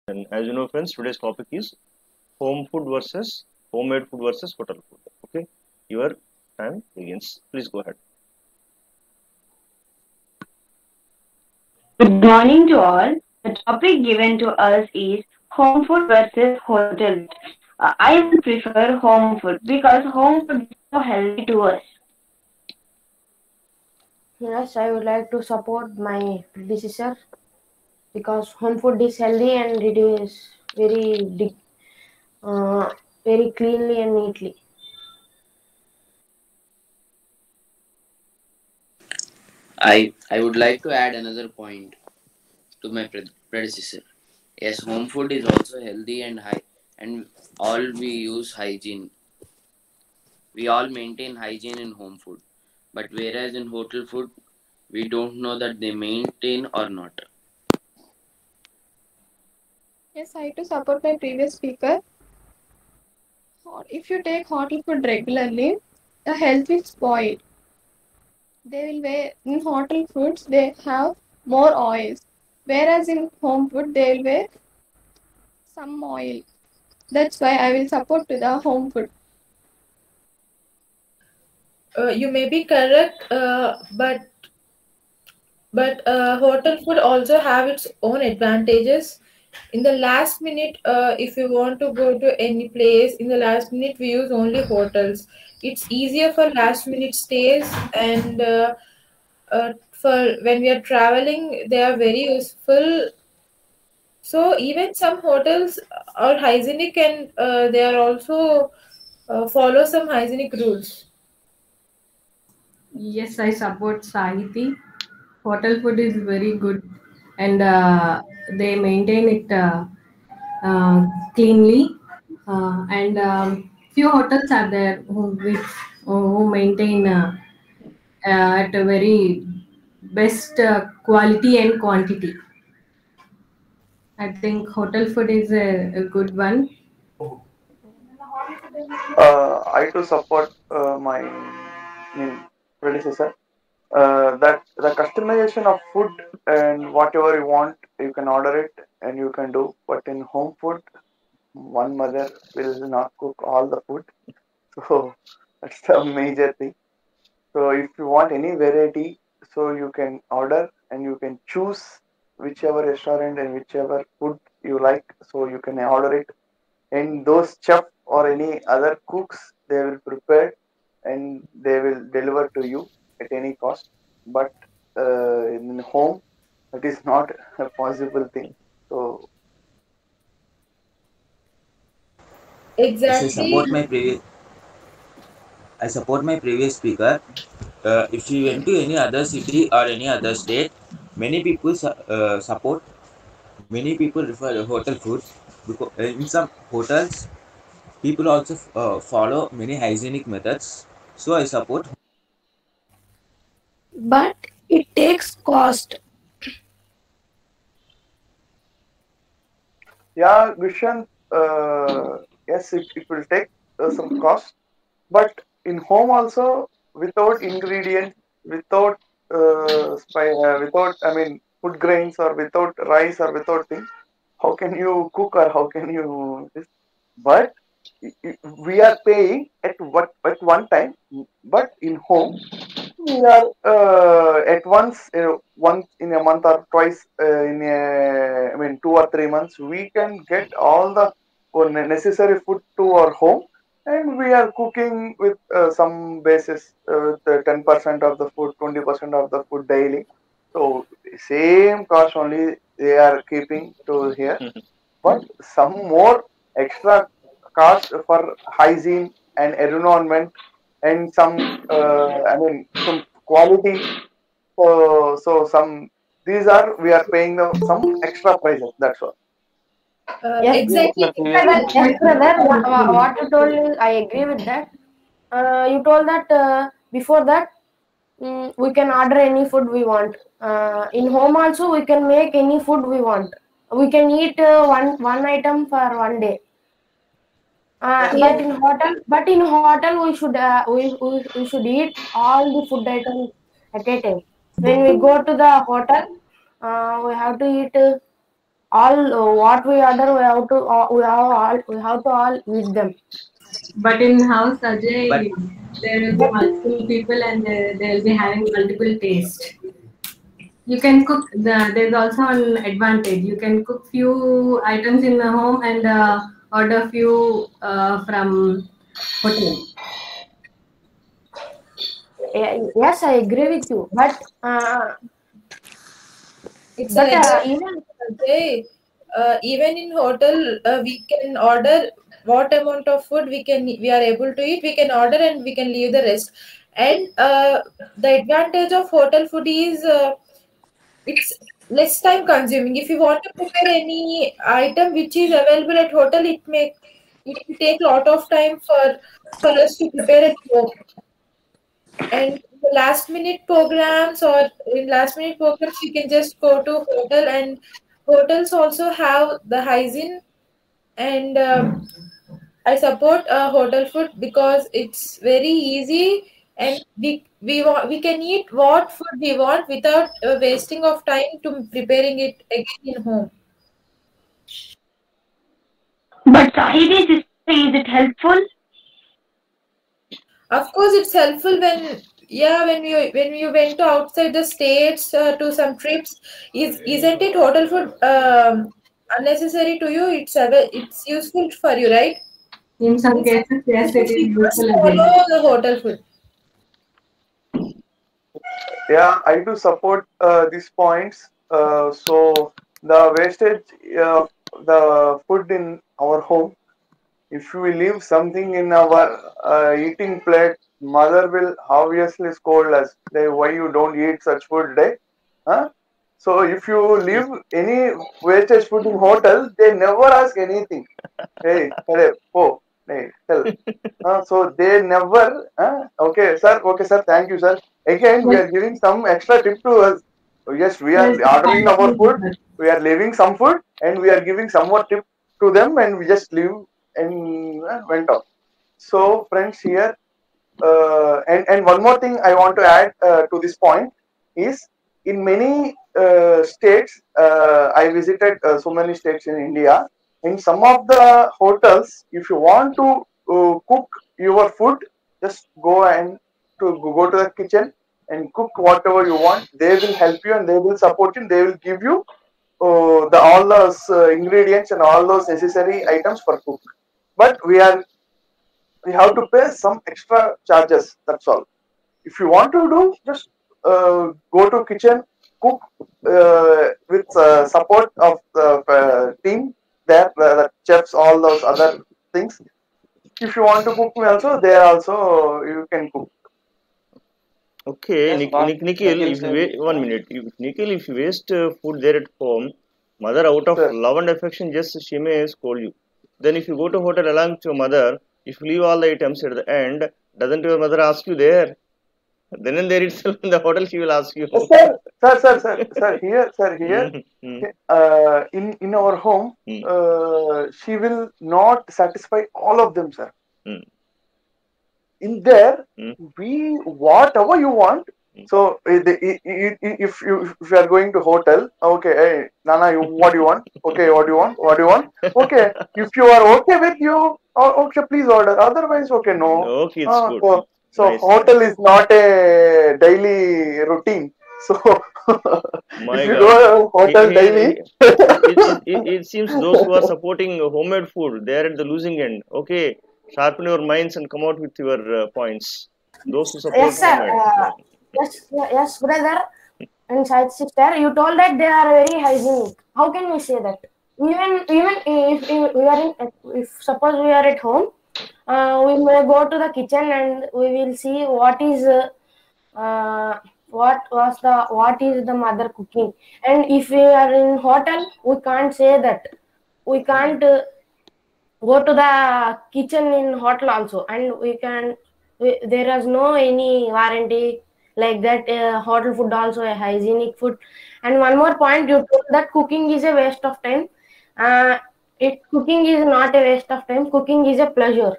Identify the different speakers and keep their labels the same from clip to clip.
Speaker 1: And as you know, friends, today's topic is home food versus homemade food versus hotel food. Okay, your time begins. Please go ahead.
Speaker 2: Good morning to all. The topic given to us is home food versus hotel food. I will prefer home food because home food is so healthy to us.
Speaker 3: Yes, I would like to support my predecessor because home food is healthy and it is uh, very cleanly and neatly.
Speaker 4: I would like to add another point to my predecessor. Yes, home food is also healthy and high, and all we use hygiene. We all maintain hygiene in home food, but whereas in hotel food, we don't know that they maintain or not.
Speaker 5: Yes, I too support my previous speaker. If you take hotel food regularly, the health will spoil. They will wear in hotel foods they have more oils, whereas in home food they will wear some oil. That's why I will support to the home food.
Speaker 6: You may be correct, but hotel food also have its own advantages. In the last minute, if you want to go to any place, in the last minute we use only hotels. It's easier for last minute stays, and for when we are traveling, they are very useful. So even some hotels are hygienic, and they are also follow some hygienic rules.
Speaker 7: Yes, I support Sahiti. Hotel food is very good, and they maintain it uh, cleanly. And few hotels are there who maintain at a very best quality and quantity. I think hotel food is a good one.
Speaker 8: I too support my predecessor. That the customization of food and whatever you want, you can order it and you can do. But in home food, one mother will not cook all the food, so that's the major thing. So if you want any variety, so you can order and you can choose whichever restaurant and whichever food you like. So you can order it, and those chef or any other cooks, they will prepare and they will deliver to you at any cost. But in home, it is not a possible thing. So
Speaker 9: Yes,
Speaker 6: Exactly.
Speaker 9: I support my previous speaker. If you went to any other city or any other state, many people support. Many people prefer hotel foods because in some hotels, people also follow many hygienic methods. So I support.
Speaker 3: But it takes cost.
Speaker 8: yeah, Gushan, yes, it will take some cost, but in home also, without ingredient, without without, I mean, food grains or without rice or without things, how can you cook or how can you this? But we are paying at one time, but in home we are at once, once in a month or twice in a, I mean, 2 or 3 months, we can get all the necessary food to our home, and we are cooking with some basis, with 10% of the food, 20% of the food daily. So same cost only they are keeping to here, but some more extra cost for hygiene and environment and some, I mean, some quality. So some, these are, we are paying some extra prices. That's all.
Speaker 3: Yes,
Speaker 6: Exactly.
Speaker 3: yes, brother. What you told is, I agree with that. You told that before that we can order any food we want. In home also we can make any food we want. We can eat one item for one day. But in hotel we should eat all the food items at a time. When we go to the hotel, we have to eat. all what we order, we have to all eat them.
Speaker 7: But in house, Ajay,
Speaker 9: But
Speaker 7: there will be multiple people and they will be having multiple taste. You can cook. There's also an advantage. You can cook few items in the home and order few from hotel.
Speaker 3: Yes, I agree with you. But
Speaker 6: It's
Speaker 3: but
Speaker 6: an advantage.
Speaker 3: even
Speaker 6: Hey, even in hotel, we can order what amount of food we are able to eat. We can order and we can leave the rest. And the advantage of hotel food is it's less time consuming. If you want to prepare any item which is available at hotel, it will take a lot of time for us to prepare at home. And the last minute programs or in last minute programs, you can just go to hotel, and hotels also have the hygiene. And I support hotel food because it's very easy, and we can eat what food we want without wasting of time to preparing it again in home.
Speaker 2: But Sahidi sister, is it helpful?
Speaker 6: Of course, it's helpful when you went to outside the states to some trips. Isn't it hotel food unnecessary to you? It's useful for you, right?
Speaker 7: In some
Speaker 6: In some
Speaker 7: cases, yes, it
Speaker 6: cases,
Speaker 7: is
Speaker 6: we must
Speaker 7: useful
Speaker 6: follow
Speaker 7: again.
Speaker 6: the hotel food.
Speaker 8: Yeah, I do support these points. So the wastage of the food in our home, if we leave something in our eating plate, mother will obviously scold us. Why you don't eat such food, Huh? So if you leave any wastage food in hotel, they never ask anything. Hey, oh, hey, tell. So they never, okay, sir, thank you, sir. Again, we
Speaker 7: Yes,
Speaker 8: are giving some extra tip to us. Yes, we are
Speaker 7: yes,
Speaker 8: ordering our food,
Speaker 7: yes.
Speaker 8: we are leaving some food, and we are giving some more tip to them, and we just leave and went off. So, friends, here, and one more thing I want to add to this point is in many states, I visited so many states in India. In some of the hotels, if you want to cook your food, just go and go to the kitchen and cook whatever you want. They will help you and they will support you. They will give you the all those ingredients and all those necessary items for cook. But we have to pay some extra charges. That's all. If you want to do, just go to kitchen, cook with support of the team there, the chefs, all those other things. If you want to cook me also, there also you can cook.
Speaker 1: Okay,
Speaker 10: Yes, what
Speaker 1: Nikhil,
Speaker 10: Nikhil
Speaker 1: if you
Speaker 10: said
Speaker 1: wait
Speaker 10: is
Speaker 1: 1 minute, Nikhil, if you waste food there at home, mother out of
Speaker 8: Sir.
Speaker 1: love and affection just she may scold you. Then if you go to hotel along with your mother, if you leave all the items at the end, doesn't your mother ask you there? Then and there itself in the hotel she will ask you.
Speaker 8: Sir, here,
Speaker 1: Mm,
Speaker 8: in our home,
Speaker 1: mm,
Speaker 8: she will not satisfy all of them, sir.
Speaker 1: mm,
Speaker 8: In there,
Speaker 1: mm,
Speaker 8: we whatever you want.
Speaker 1: mm.
Speaker 8: So if you are going to hotel, okay, hey Nana, what do you want? Okay, what do you want? What do you want? Okay, if you are okay with you, okay, please order. Otherwise, okay, no.
Speaker 1: Okay, it's good.
Speaker 8: So
Speaker 1: Nice,
Speaker 8: hotel
Speaker 1: nice.
Speaker 8: is not a daily routine. So if
Speaker 1: My
Speaker 8: you
Speaker 1: God.
Speaker 8: go to hotel daily,
Speaker 1: It seems those who are supporting homemade food, they are at the losing end. Okay, sharpen your minds and come out with your points. Those who support
Speaker 3: yes, sir.
Speaker 1: homemade.
Speaker 3: Yes, brother and side sister. You told that they are very hygienic. How can we say that? Even if we are if suppose we are at home, we may go to the kitchen and we will see what is what is the mother cooking. And if we are in hotel, we can't say that. We can't go to the kitchen in hotel also, and there is no any warranty like that. Hotel food also a hygienic food. And one more point, you told that cooking is a waste of time. Cooking is not a waste of time. Cooking is a pleasure.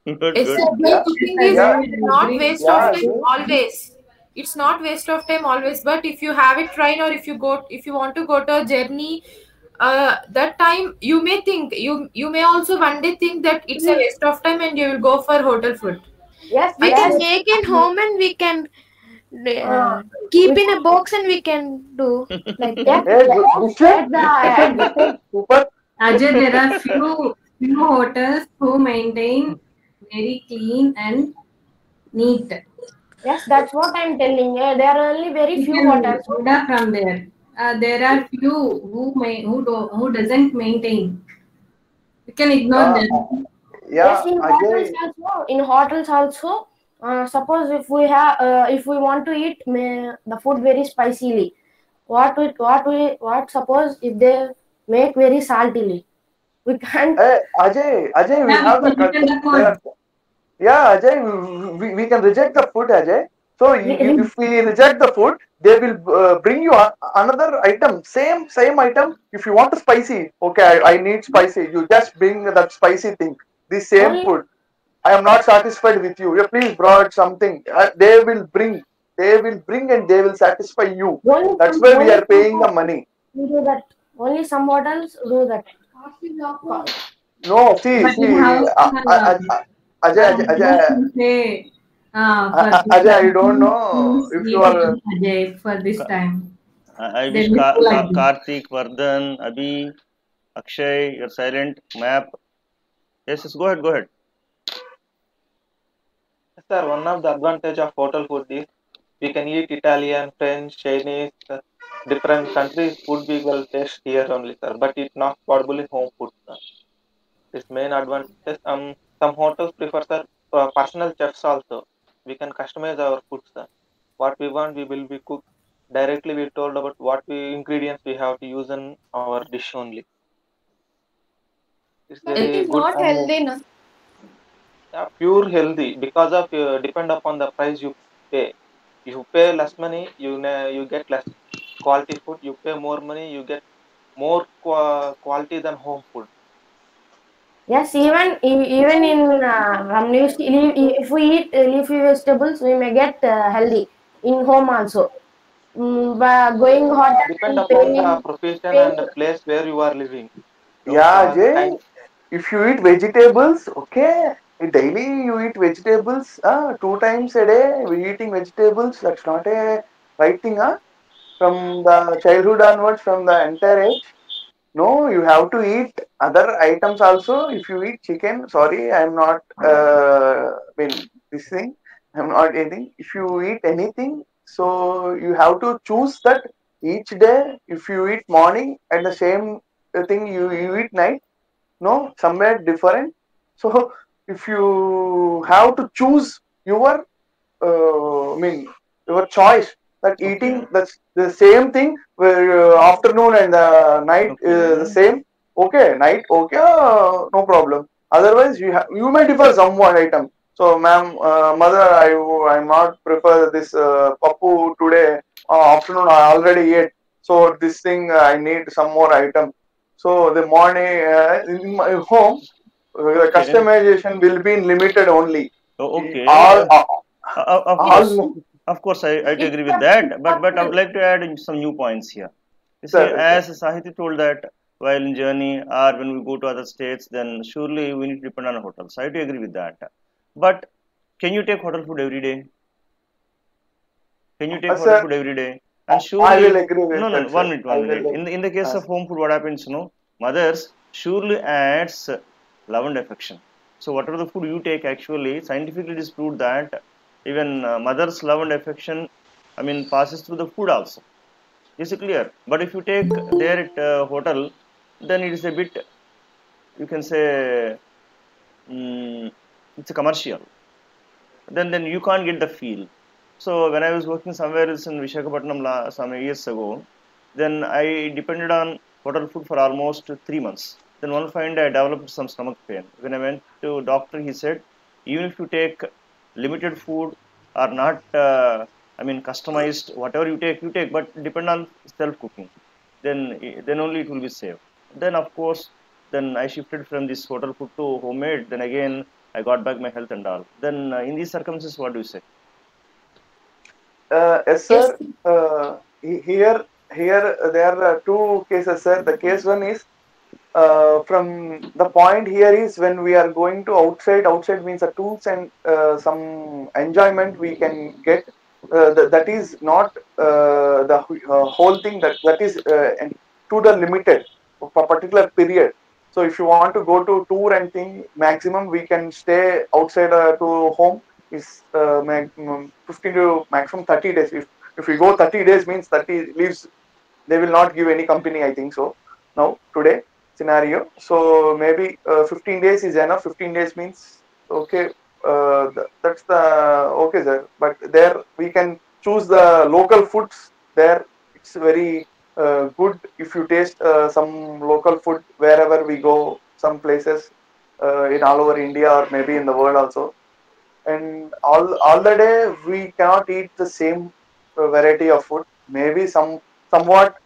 Speaker 1: Good, good.
Speaker 6: Exactly,
Speaker 8: yeah,
Speaker 6: cooking
Speaker 7: Yes,
Speaker 6: is
Speaker 7: I
Speaker 8: yeah,
Speaker 7: agree.
Speaker 6: not
Speaker 7: Agree.
Speaker 6: waste of
Speaker 8: yeah.
Speaker 6: time always. It's not waste of time always, but if you have it train, or if you want to go to a journey, that time you may think, you may also one day think that it's a waste of time and you will go for hotel food.
Speaker 3: Yes,
Speaker 6: We
Speaker 3: yes.
Speaker 6: can
Speaker 5: Make in home and we can
Speaker 3: Uh,
Speaker 5: keep
Speaker 3: we
Speaker 5: in a box and we can do like
Speaker 3: Yes,
Speaker 5: that.
Speaker 8: Hey,
Speaker 3: yes,
Speaker 8: this is super.
Speaker 7: Ajay, there are few hotels who maintain very clean and neat.
Speaker 3: yes, that's what I'm telling you. There are only very
Speaker 7: You
Speaker 3: few
Speaker 7: can
Speaker 3: hotels.
Speaker 7: order from there. There are few who doesn't maintain. You can ignore
Speaker 8: Yeah,
Speaker 7: them.
Speaker 3: Yes,
Speaker 8: yeah, Ajay.
Speaker 3: in hotels also. Suppose if we want to eat the food very spicily, what suppose if they make very saltily, we can't.
Speaker 8: Hey, Ajay, we
Speaker 7: Yeah,
Speaker 8: have
Speaker 7: we
Speaker 8: the
Speaker 7: can return
Speaker 8: culture.
Speaker 7: the food.
Speaker 8: Yeah, Ajay, we can reject the food, Ajay. So if we reject the food, they will bring you another item, same item. If you want spicy, okay, I need spicy. You just bring that spicy thing. The same
Speaker 3: Only
Speaker 8: food. I am not satisfied with you. You please brought something. They will bring, and they will satisfy you. That's why we
Speaker 3: only
Speaker 8: are paying the money.
Speaker 3: do that. Only some hotels do that.
Speaker 8: No, see,
Speaker 7: But in
Speaker 8: see,
Speaker 7: house,
Speaker 8: Ajay,
Speaker 7: you say, for this
Speaker 8: Ajay, I
Speaker 7: time,
Speaker 8: don't know
Speaker 7: please
Speaker 8: if you
Speaker 7: eat
Speaker 8: are.
Speaker 7: it, Ajay, for this time.
Speaker 1: I
Speaker 7: They
Speaker 1: wish
Speaker 7: will do like this.
Speaker 1: Karthik, Vardhan, Abhi, Akshay, you're silent. Map. Yes, yes, go ahead, go ahead.
Speaker 10: Sir, one of the advantage of hotel food is we can eat Italian, French, Chinese, different countries food we will taste here only, sir. But it's not possible in home food, sir. This main advantage. Some hotels prefer, sir, personal chefs also. We can customize our food, sir. What we want, we will be cooked directly. We told about what ingredients we have to use in our dish only. It's
Speaker 5: But it
Speaker 10: very
Speaker 5: is
Speaker 10: good.
Speaker 5: not healthy, no?
Speaker 10: Yeah, pure healthy because of depend upon the price you pay. If you pay less money, you get less quality food. You pay more money, you get more quality than home food.
Speaker 3: Yes, even in if we eat leafy vegetables, we may get healthy in home also. By going hotel
Speaker 10: Depend
Speaker 3: and
Speaker 10: upon the
Speaker 3: paying,
Speaker 10: profession and the
Speaker 3: paying.
Speaker 10: place where you are living. Don't
Speaker 8: Yeah,
Speaker 10: kind.
Speaker 8: Jay. If you eat vegetables, okay. Daily you eat vegetables, 2 times a day. We eating vegetables. That's not a right thing, from the childhood onwards, from the entire age. No, you have to eat other items also. If you eat chicken, sorry, I'm not. This thing, I'm not eating. If you eat anything, so you have to choose that each day. If you eat morning and the same thing you eat night, no, somewhere different. So if you have to choose your your choice, that eating
Speaker 1: Okay,
Speaker 8: that's the same thing where afternoon and night the
Speaker 1: okay.
Speaker 8: same, okay, night, okay, no problem. Otherwise you may differ some one item. So ma'am, mother, I'm not prefer this papu today, afternoon I already ate, so this thing I need some more item. So the morning in my home, the
Speaker 1: Okay.
Speaker 8: customization will be limited only.
Speaker 1: Oh, okay.
Speaker 8: All
Speaker 1: Of
Speaker 8: all
Speaker 1: course, I do
Speaker 3: It's
Speaker 1: agree with
Speaker 3: a
Speaker 1: that. But I would
Speaker 3: personal.
Speaker 1: like to add in some new points here. You see,
Speaker 8: sir, sir.
Speaker 1: as Sahiti told that while in journey or when we go to other states, then surely we need to depend on hotels. I do agree with that. But can you take hotel food every day? Can you take hotel
Speaker 8: Sir,
Speaker 1: food every day? And
Speaker 8: I will
Speaker 1: surely,
Speaker 8: agree
Speaker 1: no,
Speaker 8: with
Speaker 1: no,
Speaker 8: that,
Speaker 1: no, 1
Speaker 8: sir.
Speaker 1: minute,
Speaker 8: I
Speaker 1: 1 minute.
Speaker 8: will.
Speaker 1: In the case
Speaker 8: Uh,
Speaker 1: of home food, what happens? Mothers surely adds love and affection. So whatever the food you take, actually, scientifically it is proved that even mother's love and affection, passes through the food also. Is it clear? But if you take there at hotel, then it is a bit, you can say, mm, it's a commercial. Then you can't get the feel. So when I was working somewhere else in Vishakhapatnam some years ago, then I depended on hotel food for almost 3 months. Then one fine day I developed some stomach pain. When I went to doctor, he said, even if you take limited food or not, customized, whatever you take, but depend on self cooking. Then only it will be safe. Then of course, then I shifted from this hotel food to homemade. Then again, I got back my health and all. Then in these circumstances, what do you say?
Speaker 8: Yes, sir. Here there are two cases, sir. The case one is from the point here is when we are going to outside. Outside means the tools and some enjoyment we can get. That is not the whole thing. That is to the limited for a particular period. So if you want to go to tour and thing, maximum we can stay outside to home is 15 to maximum 30 days. If we go 30 days means 30 leaves, they will not give any company, I think so. Now today scenario, so maybe 15 days is enough. 15 days means okay. That's the okay, sir. But there we can choose the local foods. There it's very good if you taste some local food wherever we go. Some places in all over India or maybe in the world also. And all the day we cannot eat the same variety of food. Maybe somewhat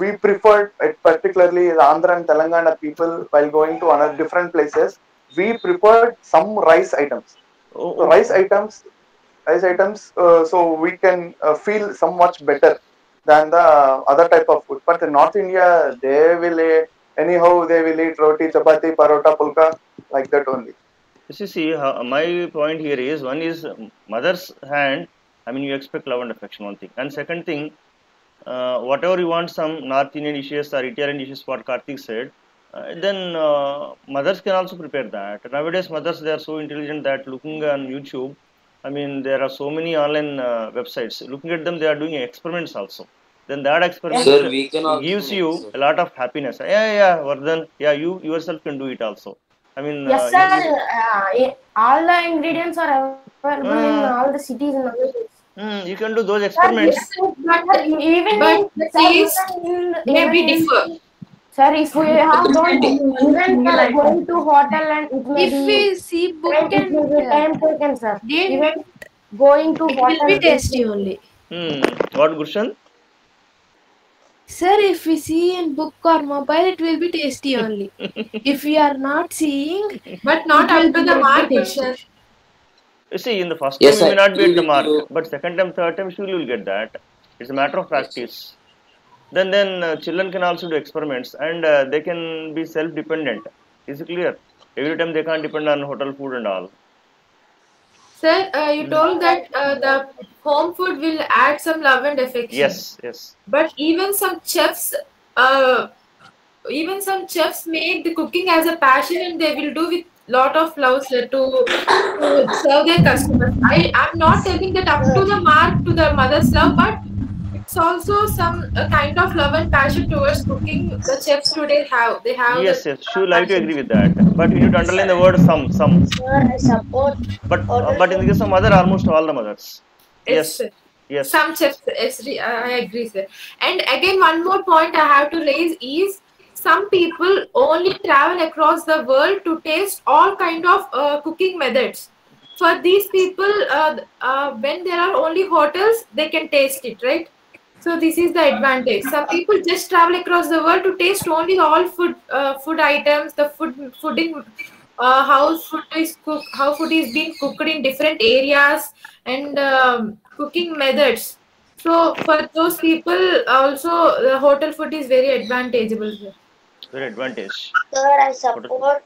Speaker 8: we prefer, particularly the Andhra and Telangana people, while going to another different places, we preferred some rice items.
Speaker 1: Oh,
Speaker 8: So rice items, so we can feel so much better than the other type of food. But in North India, they will anyhow they will eat roti, chapati, parota, pulka, like that only.
Speaker 1: see, my point here is one is mother's hand. I mean, you expect love and affection, one thing, and second thing, whatever you want, some North Indian dishes or Italian dishes, what Karthik said, then mothers can also prepare that. Nowadays, mothers they are so intelligent that looking on YouTube, I mean, there are so many online websites. Looking at them, they are doing experiments also. Then that experiment
Speaker 4: Sir, we can also
Speaker 1: gives
Speaker 4: make,
Speaker 1: you
Speaker 4: sir.
Speaker 1: a lot of happiness. Yeah, Vardhan. Yeah, you yourself can do it also. I mean,
Speaker 3: Yes, sir. All the ingredients are available in all the cities nowadays.
Speaker 1: you can do those
Speaker 3: Sir,
Speaker 1: experiments.
Speaker 6: But
Speaker 3: even
Speaker 6: but the
Speaker 3: sir,
Speaker 6: taste may be
Speaker 3: even in
Speaker 6: differ.
Speaker 3: sir, if we have don't even going to hotel and it may
Speaker 11: If
Speaker 3: be
Speaker 11: we see book
Speaker 3: time, it will be
Speaker 11: and
Speaker 3: time taken, sir.
Speaker 11: then
Speaker 3: Even going to
Speaker 11: it will
Speaker 3: hotel,
Speaker 11: be tasty only.
Speaker 1: What, Gurshan?
Speaker 11: Sir, if we see in book or mobile, it will be tasty only. If we are not seeing,
Speaker 6: But not
Speaker 11: it will
Speaker 6: up to
Speaker 11: be
Speaker 6: the
Speaker 11: not
Speaker 6: mark,
Speaker 11: be tasty.
Speaker 6: sir.
Speaker 1: You see, in the first time
Speaker 4: Yes,
Speaker 1: you
Speaker 4: I
Speaker 1: may not be
Speaker 4: agree
Speaker 1: at the
Speaker 4: with
Speaker 1: mark,
Speaker 4: you.
Speaker 1: but second time, third time, surely you will get that. It's a matter of
Speaker 4: Yes, sir.
Speaker 1: practice. Then children can also do experiments and they can be self-dependent. Is it clear? Every time they can't depend on hotel food and all.
Speaker 6: Sir, you told that the home food will add some love and affection.
Speaker 1: Yes.
Speaker 6: But even some chefs make the cooking as a passion and they will do with lot of love, sir, to serve their customers. I'm not telling that up to the mark to the mother's love, but it's also some kind of love and passion towards cooking. The chefs today have they have
Speaker 1: Yes,
Speaker 6: that
Speaker 1: sure, I to
Speaker 6: passion.
Speaker 1: agree with that. But you need to underline the word some.
Speaker 3: Sir, I support
Speaker 1: But in the case of mother, almost all the mothers.
Speaker 6: Yes,
Speaker 1: Yes, yes.
Speaker 6: some chefs, yes, I agree, sir. And again, one more point I have to raise is some people only travel across the world to taste all kind of cooking methods. For these people, when there are only hotels, they can taste it, right? So this is the advantage. Some people just travel across the world to taste only all food items, the fooding, how food is being cooked in different areas, and cooking methods. So for those people, also the hotel food is very advantageable.
Speaker 1: Very advantage.
Speaker 12: Sir, I support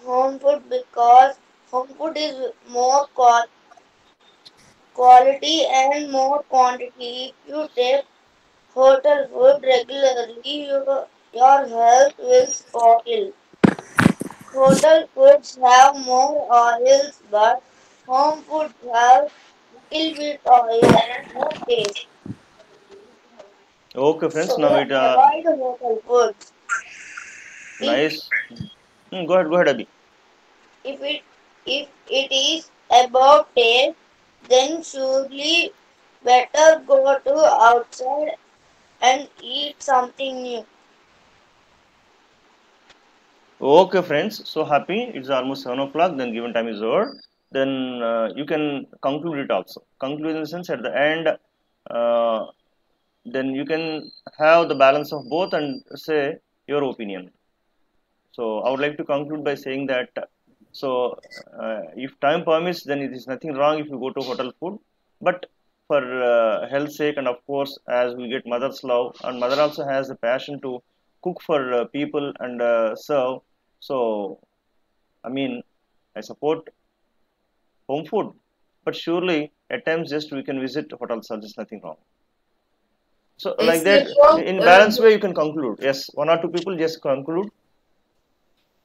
Speaker 12: home food because home food is more quality and more quantity. If you take hotel food regularly, your health will spoil. Hotel foods have more oils, but home foods have little bit oil and more taste.
Speaker 1: Okay, friends.
Speaker 12: So
Speaker 1: Now it
Speaker 12: avoid hotel foods.
Speaker 1: nice. Go ahead, Abhi.
Speaker 12: If it is about taste, then surely better go to outside and eat something new.
Speaker 1: Okay, friends. So happy. It's almost 7 o'clock. Then given time is over. Then you can conclude it also. Conclude in the sense at the end. Then you can have the balance of both and say your opinion. So I would like to conclude by saying that. So if time permits, then it is nothing wrong if you go to hotel food. But for health's sake, and of course, as we get mother's love, and mother also has a passion to cook for people and serve. So, I mean, I support home food, but surely at times just we can visit hotels. So there's nothing wrong. So like
Speaker 6: Yes,
Speaker 1: that,
Speaker 6: they both,
Speaker 1: in balanced way, you can conclude. Yes, one or two people just conclude.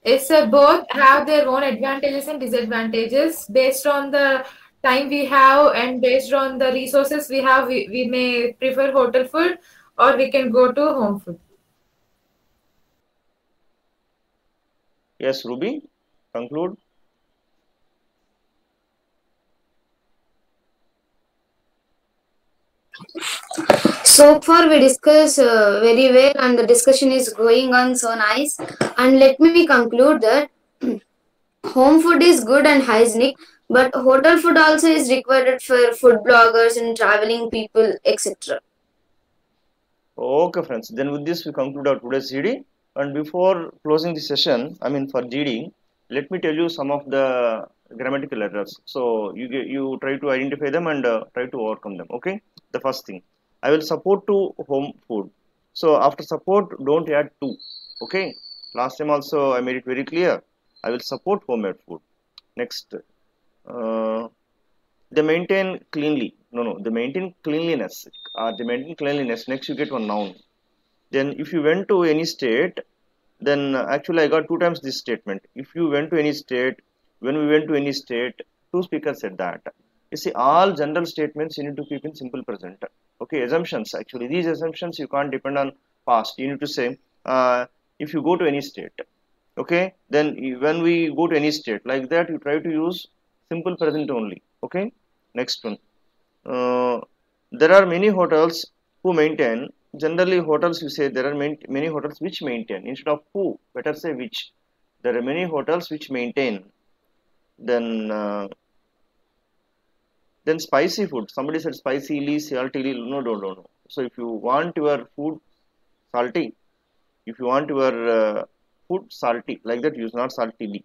Speaker 6: yes, sir. Both have their own advantages and disadvantages based on the time we have and based on the resources we have. We may prefer hotel food or we can go to home food.
Speaker 1: Yes, Ruby, conclude.
Speaker 12: So far we discussed very well and the discussion is going on so nice. And let me conclude that home food is good and hygienic, but hotel food also is required for food bloggers and traveling people, etc.
Speaker 1: Okay, friends. Then with this, we conclude our today's GD. And before closing the session, I mean for GD, let me tell you some of the grammatical errors. So you try to identify them and try to overcome them. Okay. The first thing, I will support to home food. So after support, don't add to. Okay. Last time also I made it very clear. I will support homemade food. Next, they maintain cleanly. No, they maintain cleanliness. They maintain cleanliness. Next, you get one noun. Then, if you went to any state, then actually I got two times this statement. If you went to any state, when we went to any state, two speakers said that. You see, all general statements you need to keep in simple present. Okay, assumptions. Actually, these assumptions you can't depend on past. You need to say, if you go to any state. Okay, then when we go to any state like that, you try to use simple present only. Okay, next one. There are many hotels who maintain. Generally, hotels you say there are many hotels which maintain. Instead of who, better say which. There are many hotels which maintain. Then spicy food. Somebody said spicily, saltily. No. So if you want your food salty, if you want your food salty, like that use, not saltily.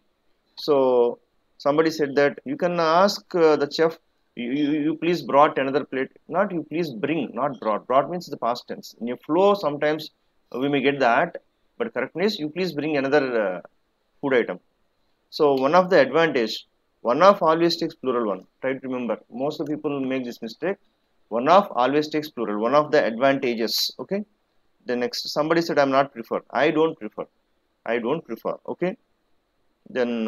Speaker 1: So somebody said that you can ask the chef, you please brought another plate. Not you please bring, not brought. Brought means the past tense. In your flow, sometimes we may get that, but correctness, you please bring another food item. So one of the advantage, one of always takes plural one. Try to remember. Most of the people make this mistake. One of always takes plural. One of the advantages. Okay. The next, somebody said I'm not prefer. I don't prefer. I don't prefer. Okay. Then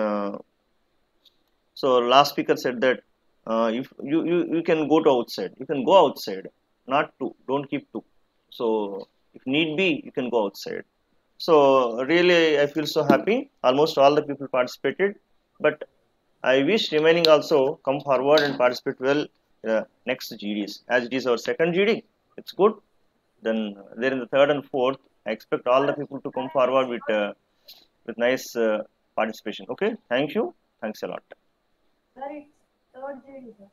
Speaker 1: so last speaker said that if you can go to outside, you can go outside, not to, don't keep to. So if need be, you can go outside. So really I feel so happy. Almost all the people participated, but I wish remaining also come forward and participate well next GDs. As it is our second GD, it's good. Then there in the third and fourth, I expect all the people to come forward with nice participation. Okay, thank you. Thanks a lot.
Speaker 3: Sir, it's third grade, sir.